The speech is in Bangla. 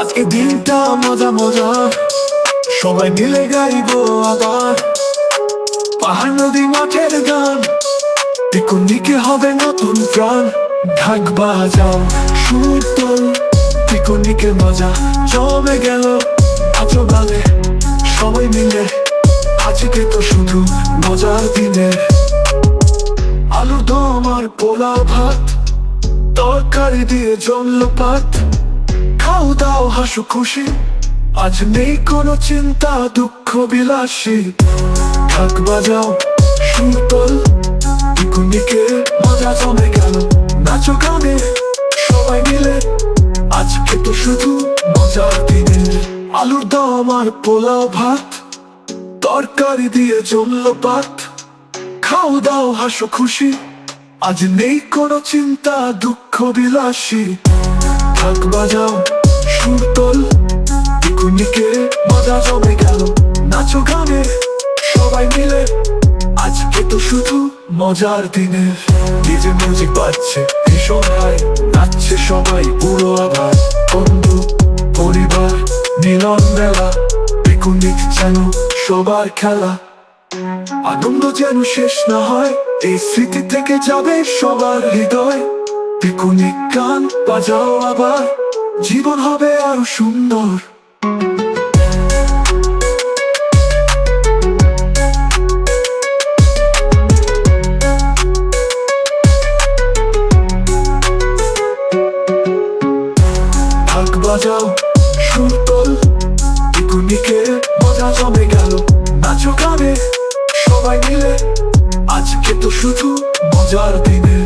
আজকে দিনটা মজা মজা, সবাই মিলে গাইবো আবার। পাহাড় নদী মাঠের গান, পিকনিকে হবে নতুন প্রাণ। ঢাক বাজাও, সুর তোল, পিকনিকের মজা জমে গেল। আজো গানে সবাই মিলে, আজকে তো শুধু মজার দিনে। আলুর দম আর পোলাও ভাত, তরকারি দিয়ে জমলো পাত। খাও দাও হাসো খুশি, আজ নেই কোনো চিন্তা দুঃখ বিলাসী। ঢাক বাজাও, সুর তোল, পিকনিকে মজা জমে গেল। নাচো গানে সবাই মিলে, আজকে তো শুধু মজার দিনে। আলুর দম আর পোলাও ভাত, তরকারি দিয়ে জমলো পাত। খাও দাও হাসো খুশি, আজ নেই কোনো চিন্তা দুঃখ বিলাসী। ঢাক বাজাও, সুর তোল, পিকনিকে মজা জমে গেল। নাচো গানে সবাই মিলে, আজকে তো শুধু মজার দিনে। ডিজে মিউজিক বাজছে ভীষণ হাই, নাচছে সবাই পুরো আবার। বন্ধু পরিবার মিলন মেলা, পিকনিক যেন সবার খেলা। আনন্দ যেন শেষ না হয়, এই স্মৃতি থেকে যাবে সবার হৃদয়। পিকনিক গান বাজাও আবার, জীবন হবে আরো সুন্দর। ঢাক বাজাও, সুর তোল, পিকনিকে মজা জমে গেল। নাচো গানে সবাই মিলে, আজকে তো শুধু মজার দিনে।